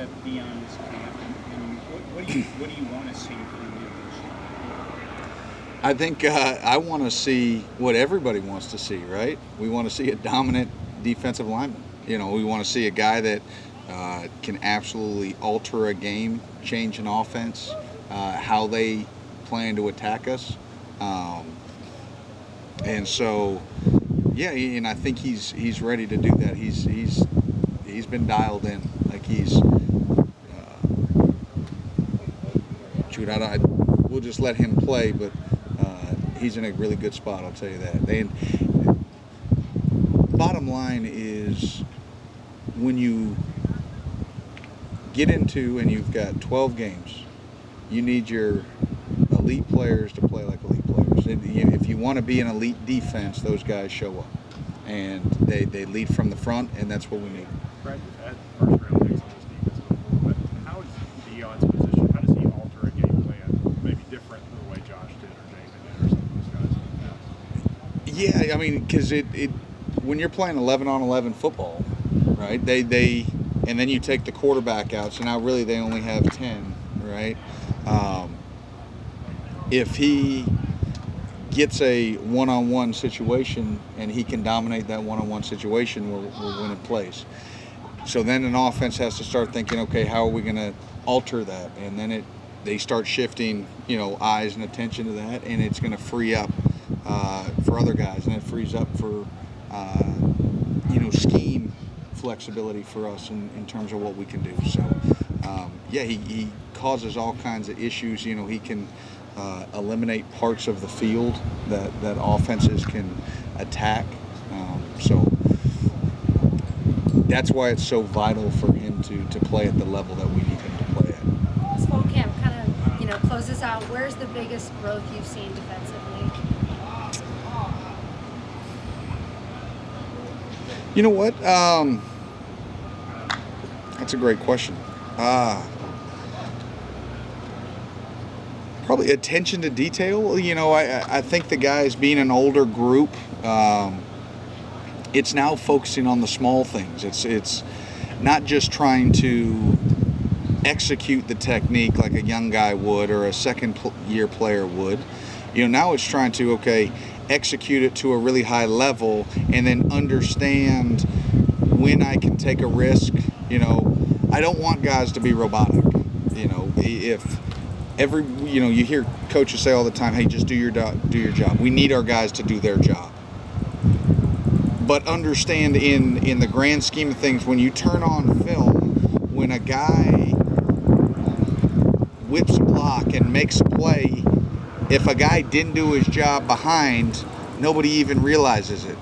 of Deion's camp, and what do you want to see from him this year? I think I want to see what everybody wants to see, right? We want to see a dominant defensive lineman. We want to see a guy that can absolutely alter a game, change an offense, how they plan to attack us. And so, yeah, and I think he's ready to do that. He's been dialed in. Like we'll just let him play, but he's in a really good spot. I'll tell you that. Bottom line is, when you get into and you've got 12 games, you need your elite players to play like elite players. If you want to be an elite defense, those guys show up, and they lead from the front, and that's what we need. Brad, you've had first round picks on this defense before, but how is Deion's position? How does he alter a game plan, maybe different than the way Josh did or David did or some of those guys in the past? Yeah, I mean, because when you're playing 11-on-11 football, right? And then you take the quarterback out, so now really they only have 10, right? If he gets a one-on-one situation and he can dominate that one-on-one situation, we're winning plays. So then an offense has to start thinking, okay, how are we going to alter that? And then they start shifting, eyes and attention to that, and it's going to free up for other guys, and it frees up for scheme flexibility for us in terms of what we can do. So he causes all kinds of issues. He can eliminate parts of the field that offenses can attack. So that's why it's so vital for him to play at the level that we need him to play at. This fall camp kind of closes out. Where's the biggest growth you've seen defensively? You know what? That's a great question. Probably attention to detail. I think the guys, being an older group, it's now focusing on the small things. It's not just trying to execute the technique like a young guy would or a second-year player would. Now it's trying to, execute it to a really high level and then understand when I can take a risk. I don't want guys to be robotic. If you hear coaches say all the time, hey, just do your job. We need our guys to do their job. But understand in the grand scheme of things, when you turn on film, when a guy whips a block and makes a play, if a guy didn't do his job behind, nobody even realizes it.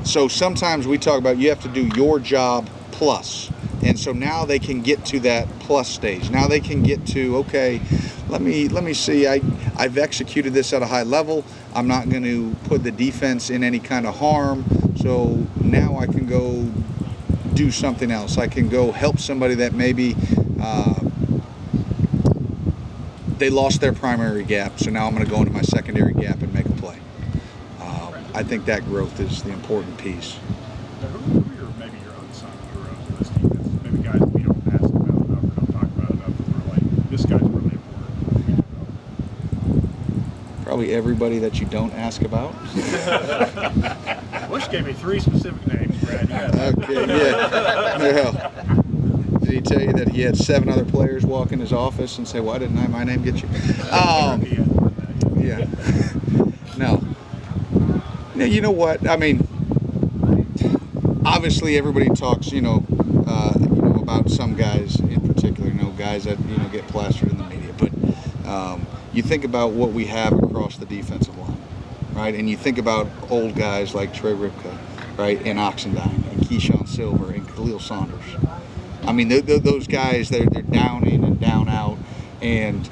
So sometimes we talk about you have to do your job plus. And so now they can get to that plus stage. Now they can get to, okay, let me see. I've executed this at a high level. I'm not going to put the defense in any kind of harm. So now I can go do something else. I can go help somebody that maybe they lost their primary gap. So now I'm going to go into my secondary gap and make a play. I think that growth is the important piece. Now, who are maybe your unsung heroes in this defense? Maybe guys we don't ask about enough or don't talk about enough. We're like, this guy's really important. Probably everybody that you don't ask about. Bush gave me 3 specific names, Brad. Okay, yeah. Did he tell you that he had 7 other players walk in his office and say, why didn't my name get you? Yeah. No. You know what? I mean, obviously everybody talks, about some guys in particular, guys that, get plastered in the media. But you think about what we have across the defensive line, right? And you think about old guys like Trey Ripka, right, and Oxendine, and Keyshawn Silver, and Khalil Saunders. I mean, those guys, they're down in and down out and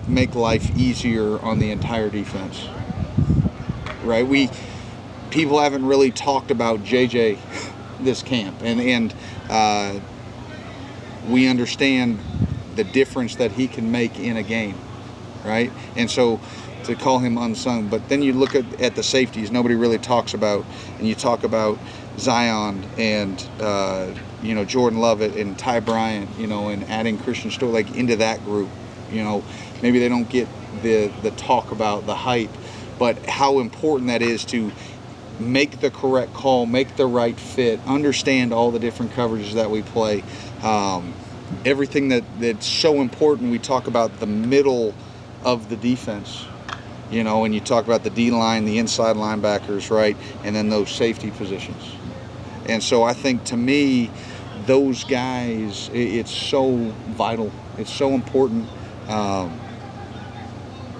make life easier on the entire defense, right? People haven't really talked about JJ this camp, and we understand the difference that he can make in a game, right? And so to call him unsung, but then you look at the safeties nobody really talks about, and you talk about Zion and Jordan Lovett and Ty Bryant, and adding Christian Stewart like into that group. Maybe they don't get the talk about the hype, but how important that is to make the correct call, make the right fit, understand all the different coverages that we play. Everything that's so important. We talk about the middle of the defense, and you talk about the D-line, the inside linebackers, right, and then those safety positions. And so I think, to me, those guys, it's so vital. It's so important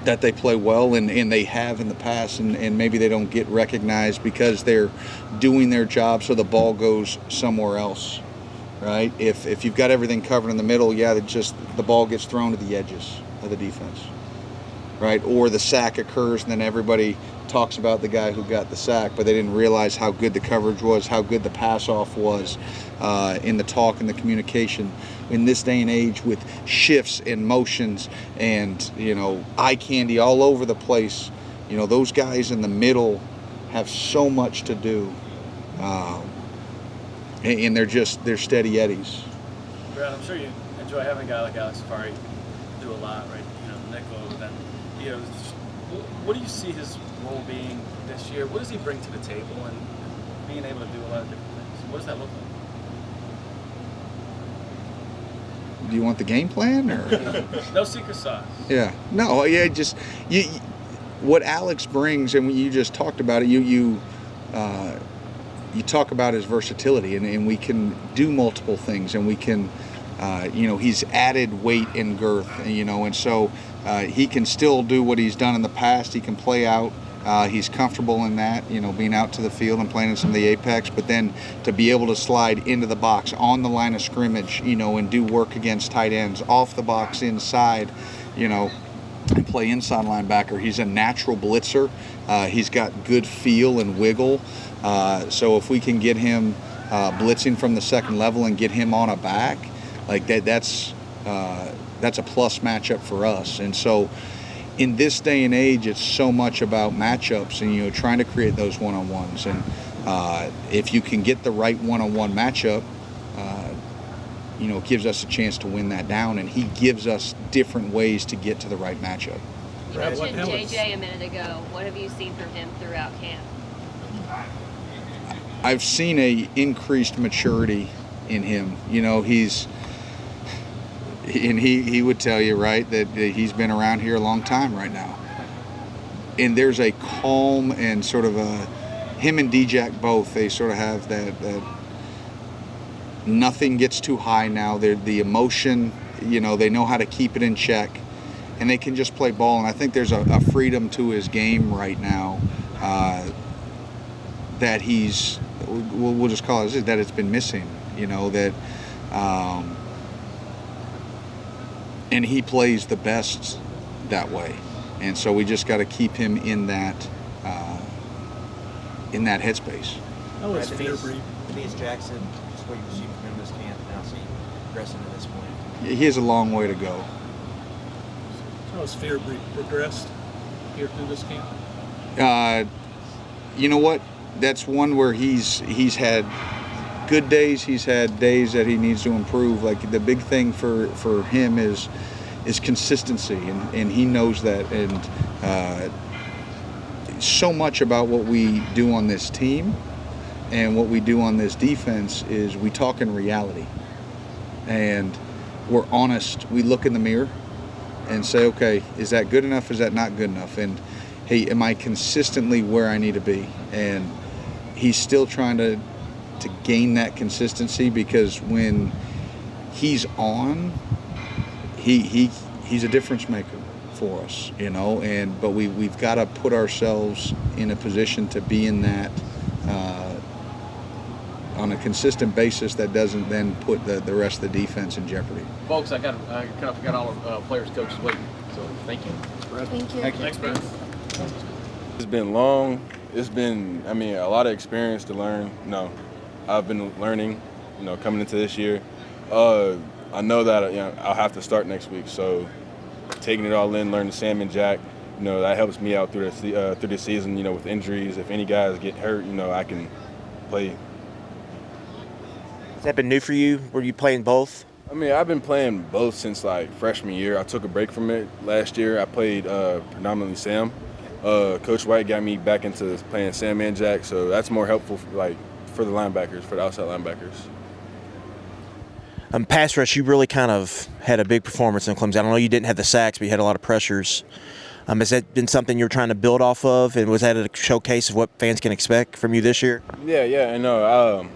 that they play well, and they have in the past, and maybe they don't get recognized because they're doing their job so the ball goes somewhere else, right? If you've got everything covered in the middle, the ball gets thrown to the edges of the defense, right? Or the sack occurs, and then everybody talks about the guy who got the sack, but they didn't realize how good the coverage was, how good the pass-off was in the talk and the communication. In this day and age with shifts and motions and, eye candy all over the place, those guys in the middle have so much to do. And they're steady eddies. Brad, I'm sure you enjoy having a guy like Alex Safari do a lot, right? Nickel, then, what do you see his role being this year? What does he bring to the table and being able to do a lot of different things? What does that look like? Do you want the game plan or? No secret sauce. Yeah. No. Yeah. Just what Alex brings, and you just talked about it. You talk about his versatility, and we can do multiple things, and we can, he's added weight and girth, and so he can still do what he's done in the past. He can play out. He's comfortable in that, being out to the field and playing in some of the apex, but then to be able to slide into the box on the line of scrimmage, and do work against tight ends, off the box inside, and play inside linebacker. He's a natural blitzer. He's got good feel and wiggle. So if we can get him blitzing from the second level and get him on a back, like that's a plus matchup for us. And so in this day and age, it's so much about matchups and, trying to create those one-on-ones. And if you can get the right one-on-one matchup, it gives us a chance to win that down. And he gives us different ways to get to the right matchup. You mentioned JJ a minute ago. What have you seen from him throughout camp? I've seen a increased maturity in him. He would tell you, right, that he's been around here a long time right now. And there's a calm and sort of him and D-Jack both, they sort of have that nothing gets too high now. The emotion, they know how to keep it in check, and they can just play ball. And I think there's a freedom to his game right now that we'll just call it that it's been missing, that and he plays the best that way. And so we just got to keep him in that headspace. Oh, it's Denise Jackson, just what you've seen from him this camp, and how's he progressing to this point? He has a long way to go. How has Fear progressed here through this camp? You know what? That's one where he's had good days. He's had days that he needs to improve. Like the big thing for him is consistency, and he knows that. And so much about what we do on this team and what we do on this defense is we talk in reality, and we're honest. We look in the mirror and say, okay, is that good enough? Is that not good enough? And hey, am I consistently where I need to be? And he's still trying to gain that consistency, because when he's on, he's a difference maker for us, but we've got to put ourselves in a position to be in that on a consistent basis that doesn't then put the rest of the defense in jeopardy. Folks, I kind of got all our players, coaches waiting, so thank you. Thank you. Thanks, Brad. It's been long. It's been, a lot of experience to learn. I've been learning, coming into this year. I know that I'll have to start next week, so taking it all in, learning Sam and Jack, that helps me out through the season. With injuries, if any guys get hurt, I can play Has that been new for you? Were you playing both? I mean, I've been playing both since like freshman year. I took a break from it last year. I played predominantly Sam. Coach White got me back into playing Sam and Jack, so that's more helpful for the linebackers, for the outside linebackers. Pass rush, you really kind of had a big performance in Clemson. I know you didn't have the sacks, but you had a lot of pressures. Has that been something you're trying to build off of, and was that a showcase of what fans can expect from you this year? Yeah, I know.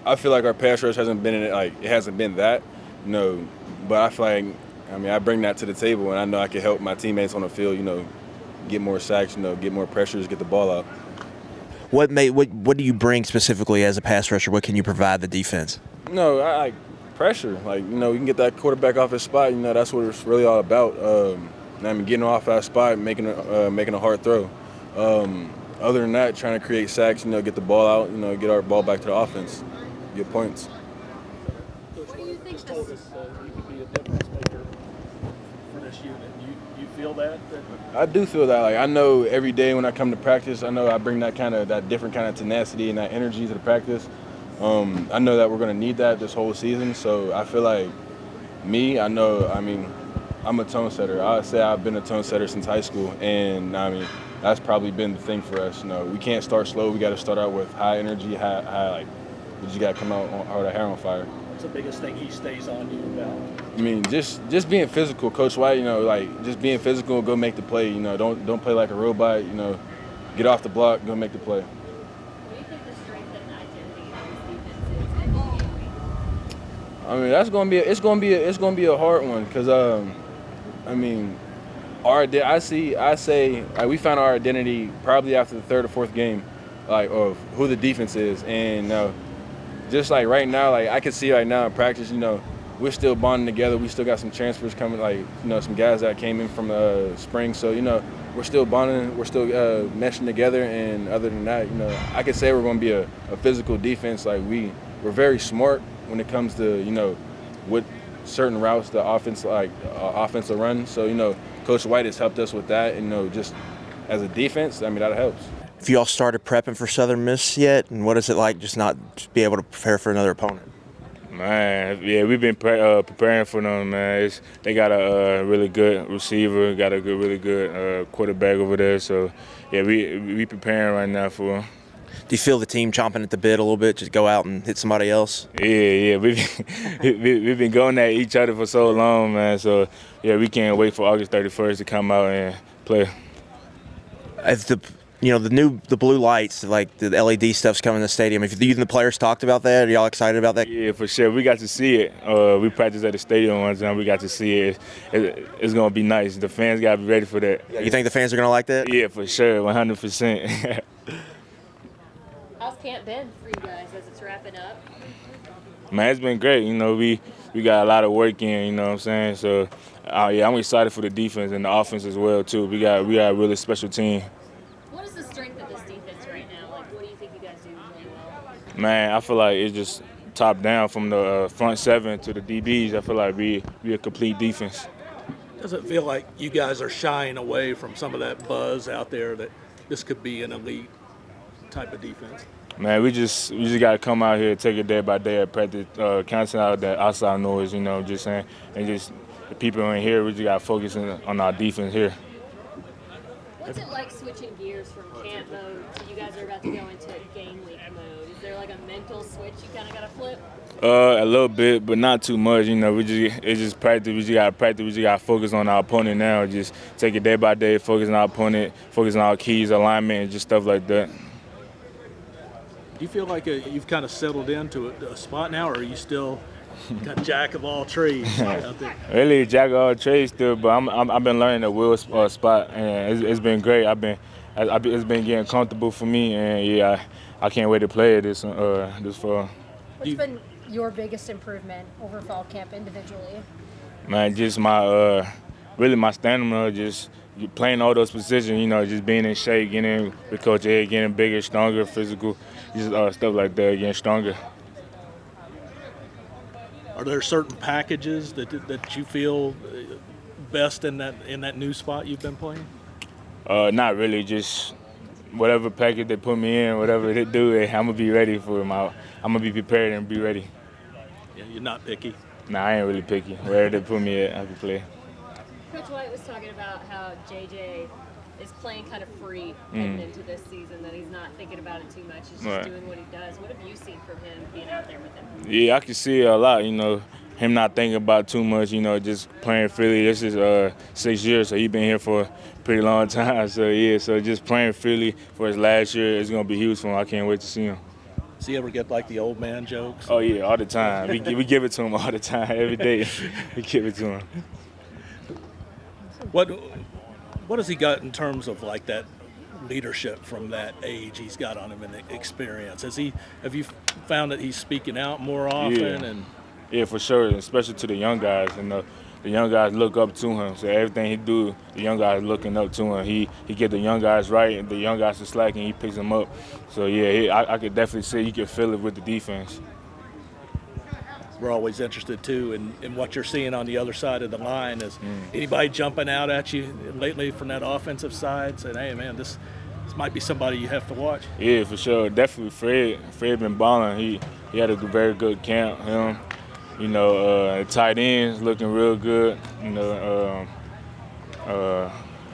I feel like our pass rush hasn't been it hasn't been that, but I feel like I bring that to the table, and I know I can help my teammates on the field, get more sacks, get more pressures, get the ball out. What do you bring specifically as a pass rusher? What can you provide the defense? I pressure. You can get that quarterback off his spot. That's what it's really all about. Getting off that spot, making a hard throw. Other than that, trying to create sacks. Get the ball out. Get our ball back to the offense. Get points. What do you think Just told us you could be a difference maker for this unit. You feel that? I do feel that. I know every day when I come to practice, I know I bring that different kind of tenacity and that energy to the practice. I know that we're going to need that this whole season, so I feel like I'm a tone setter. I would say I've been a tone setter since high school, and that's probably been the thing for us. We can't start slow. We got to start out with high energy, we just got to come out with our hair on fire. What's the biggest thing he stays on you about? Just being physical. Coach White, just being physical, go make the play. Don't play like a robot. Get off the block, go make the play. What do you think the strength and identity of this defense is? That's gonna be a hard one because we found our identity probably after the third or fourth game, of who the defense is, and just right now, I can see right now in practice, we're still bonding together. We still got some transfers coming, some guys that came in from spring, so we're still bonding, we're still meshing together, and other than that, I could say we're going to be a physical defense. We're very smart when it comes to what certain routes the offense will run. So Coach White has helped us with that, and just as a defense, that helps. Have you all started prepping for Southern Miss yet? And what is it like just not be able to prepare for another opponent? Man, yeah, we've been preparing for them, man. They got a really good receiver, got a really good quarterback over there. So, yeah, we preparing right now for them. Do you feel the team chomping at the bit a little bit, just go out and hit somebody else? Yeah, we've been going at each other for so long, man. So, yeah, we can't wait for August 31st to come out and play. As the blue lights, the LED stuff's coming in the stadium. Have you and the players talked about that? Are y'all excited about that? Yeah, for sure. We got to see it. We practiced at the stadium one time. We got to see it. It's going to be nice. The fans got to be ready for that. Yeah, you think the fans are going to like that? Yeah, for sure, 100%. How's camp been for you guys as it's wrapping up? Man, it's been great. We got a lot of work in, you know what I'm saying? So, I'm excited for the defense and the offense as well, too. We got a really special team. What is the strength of this defense right now? What do you think you guys do really well? Man, I feel like it's just top down from the front seven to the DBs. I feel like we a complete defense. Does it feel like you guys are shying away from some of that buzz out there that this could be an elite type of defense? Man, we just got to come out here, take it day by day at practice, cancel out that outside noise, just saying, and just the people in here, we just got to focus on our defense here. What's it like switching gears from camp mode to you guys are about to go into game week mode? Is there a mental switch you kind of got to flip? A little bit, but not too much. It's just practice. We just got to practice. We just got to focus on our opponent now. Just take it day by day, focus on our opponent, focus on our keys, alignment, and just stuff like that. Do you feel like you've kind of settled into a spot now, or are you still kind of jack of all trades out there? Really, jack of all trades still, but I've been learning the wheel spot, and it's been great. It's been getting comfortable for me, and yeah, I can't wait to play it this fall. What's been your biggest improvement over fall camp individually? Man, just my stamina, just playing all those positions, just being in shape, getting with Coach Ed, getting bigger, stronger, physical, just stuff like that, getting stronger. Are there certain packages that you feel best in that new spot you've been playing? Not really, just whatever package they put me in, whatever they do, I'm gonna be ready for them. I'm gonna be prepared and be ready. Yeah, you're not picky. Nah, I ain't really picky. Wherever they put me at, I can play. Coach White was talking about how JJ is playing kind of free heading into this season, that he's not thinking about it too much. He's just doing what he does. What have you seen from him being out there with him? Yeah, I can see it a lot, him not thinking about too much, just playing freely. This is 6 years, so he's been here for a pretty long time. So, yeah, just playing freely for his last year is going to be huge for him. I can't wait to see him. Does he ever get like the old man jokes? Oh, yeah, all the time. We give it to him all the time, every day. We give it to him. What has he got in terms of like that leadership from that age he's got on him and the experience? Have you found that he's speaking out more often? Yeah, for sure, especially to the young guys. And the young guys look up to him. So everything he do, the young guys looking up to him. He get the young guys right, and the young guys are slacking, he picks them up. So yeah, I could definitely say you can feel it with the defense. We're always interested too in what you're seeing on the other side of the line. Is anybody jumping out at you lately from that offensive side, saying, "Hey, man, this might be somebody you have to watch"? Yeah, for sure. Definitely Fred been balling. He had a very good camp. Him, tight ends looking real good.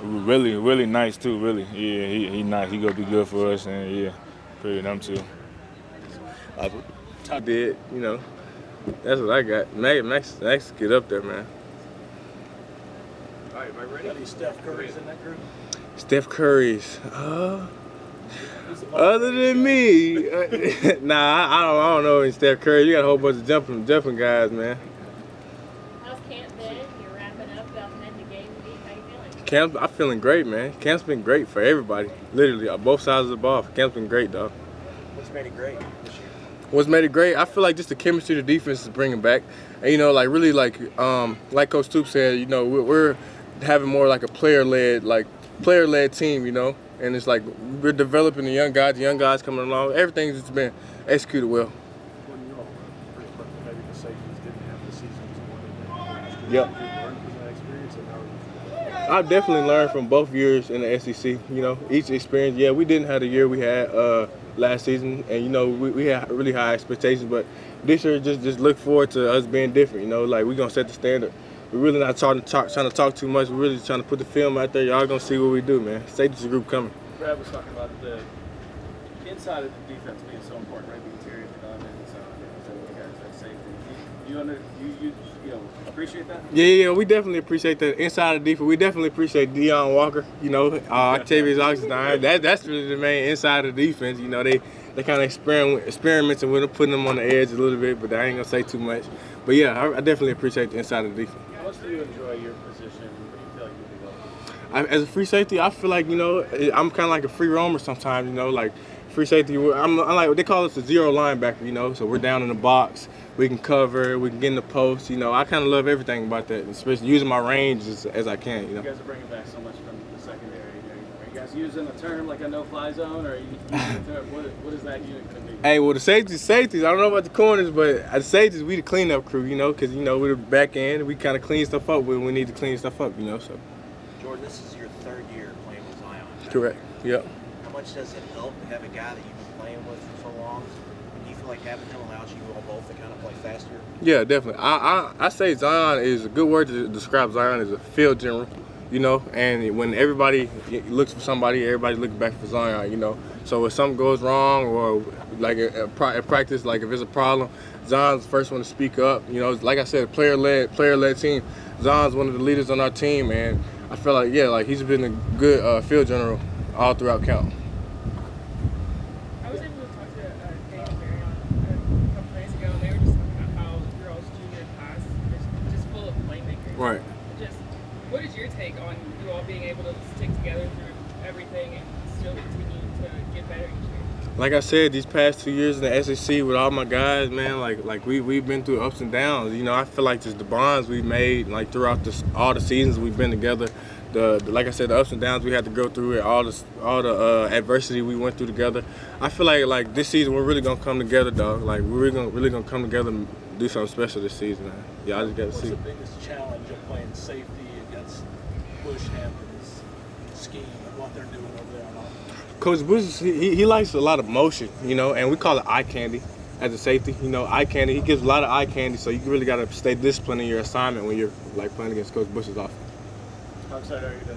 Really, really nice too. Really, yeah, he nice. He gonna be good for us, and yeah, pretty them too. I did, That's what I got. Max, get up there, man. All right, am I ready? Any Steph Curry's in that group? Steph Curry's. Other than me, nah, I don't know any Steph Curry. You got a whole bunch of jumping guys, man. How's camp been? You're wrapping up about the end of game week. How you feeling? Camp, I'm feeling great, man. Camp's been great for everybody. Literally, on both sides of the ball. Camp's been great, dog. What's made it great this year? What's made it great? I feel like just the chemistry the defense is bringing back. And, really like Coach Stoop said, we're having more like a player-led team, And it's like we're developing the young guys coming along. Everything's just been executed well. Maybe the safeties didn't have the seasons. Yep. Did you learn from that experience, and how are you? I've definitely learned from both years in the SEC. Each experience. Yeah, we didn't have the year we had last season, and we had really high expectations. But this year, just look forward to us being different. Like we're gonna set the standard. We're really not trying to talk too much. We're really trying to put the film out there. Y'all gonna see what we do, man. Safety group coming. Brad was talking about the inside of the defense being so important, right? The interior, the diamonds, that safety. You appreciate that? Yeah, we definitely appreciate that inside of the defense. We definitely appreciate Deion Walker, Octavius Oxenstein. That's really the main inside of the defense. They kind of experimenting with them, putting them on the edge a little bit, but I ain't gonna say too much. But yeah, I definitely appreciate the inside of the defense. How much do you enjoy your position? What do you feel like you do well? As a free safety, I feel like I'm kind of like a free roamer sometimes. Like free safety, I'm like they call us a zero linebacker. So we're down in the box, we can cover, we can get in the post. I kind of love everything about that, especially using my range as I can. You guys are bringing back so much from the secondary. Are you guys using a term like a no-fly zone, or are you using a term, what is that unit going to be? Hey, well, the safeties. I don't know about the corners, but the safeties, we the cleanup crew, because we're the back end. We kind of clean stuff up when we need to clean stuff up, So. Jordan, this is your third year playing with Zion. Correct. Yep. How much does it help to have a guy that you've been playing with for so long? Do you feel like having him allows you all both to kind of play faster? Yeah, definitely. I say Zion is a good word to describe Zion as a field general. And when everybody looks for somebody, everybody's looking back for Zion, So if something goes wrong or like at practice, like if it's a problem, Zion's the first one to speak up. Like I said, a player-led team. Zion's one of the leaders on our team, and I feel like he's been a good field general all throughout camp. I was able to talk to Dave and Barry a couple days ago, and they were just talking about how your all's junior class is just full of playmakers. Right. What is your take on you all being able to stick together through everything and still continue to get better each year? Like I said, these past 2 years in the SEC with all my guys, man, like we've been through ups and downs. I feel like just the bonds we made, like throughout all the seasons we've been together. Like I said, the ups and downs we had to go through, all the adversity we went through together. I feel like this season we're really gonna come together, dog. Like we're really gonna come together and do something special this season, man. Yeah, I just got to see. What's the biggest challenge of playing safety against Bushham and his scheme and what they're doing over there on offense? Coach Bush, he likes a lot of motion, and we call it eye candy. as a safety. You know, eye candy. He gives a lot of eye candy, so you really got to stay disciplined in your assignment when you're like playing against Coach Bush's offense. How excited are you to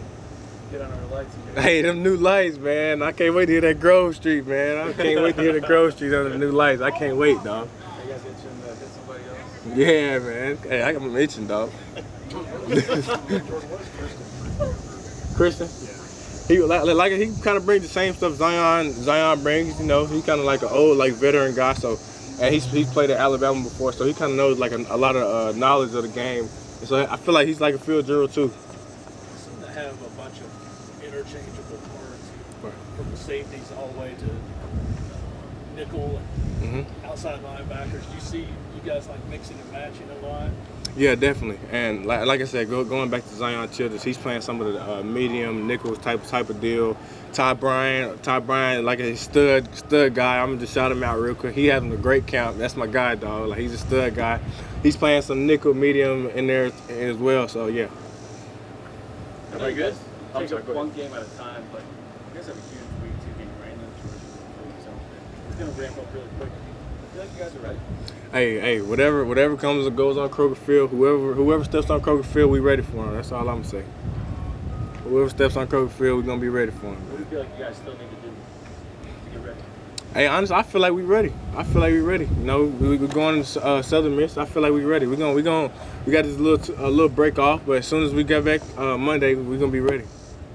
get on our lights? Hey, them new lights, man. I can't wait to hear that Grove Street, man. I can't wait to hear the Grove Street under the new lights. I can't wait, dog. Are you guys itching to hit somebody else? Yeah, man. Hey, I'm itching, dog. Christian? He like he kind of brings the same stuff Zion brings. You know, he kind of like an old veteran guy. So, and he's played at Alabama before, so he kind of knows like a lot of knowledge of the game. And so I feel like he's like a field general too. Seem to have a bunch of interchangeable parts from the safeties all the way to nickel and outside linebackers. Do you see you guys like mixing and matching a lot? Yeah, definitely. And like I said, going back to Zion Childress, he's playing some of the medium nickel type of deal. Ty Bryant, like a stud guy. I'm gonna just shout him out real quick. He having a great camp. That's my guy, dog. Like he's a stud guy. He's playing some nickel medium in there as well. So yeah. Very good. Take it one game at a time, but you guys have a huge week 2 game right now. So it's gonna ramp up really quick. I feel like you guys are ready. Hey, whatever comes or goes on Kroger Field, whoever steps on Kroger Field, we ready for him. That's all I'm gonna say. Whoever steps on Kroger Field, we're gonna be ready for him. What do you feel like you guys still need to do to get ready? Hey, honestly, I feel like we're ready. You know, we're going to Southern Miss. I feel like we're ready. We got this little break off, but as soon as we get back Monday, we're gonna be ready.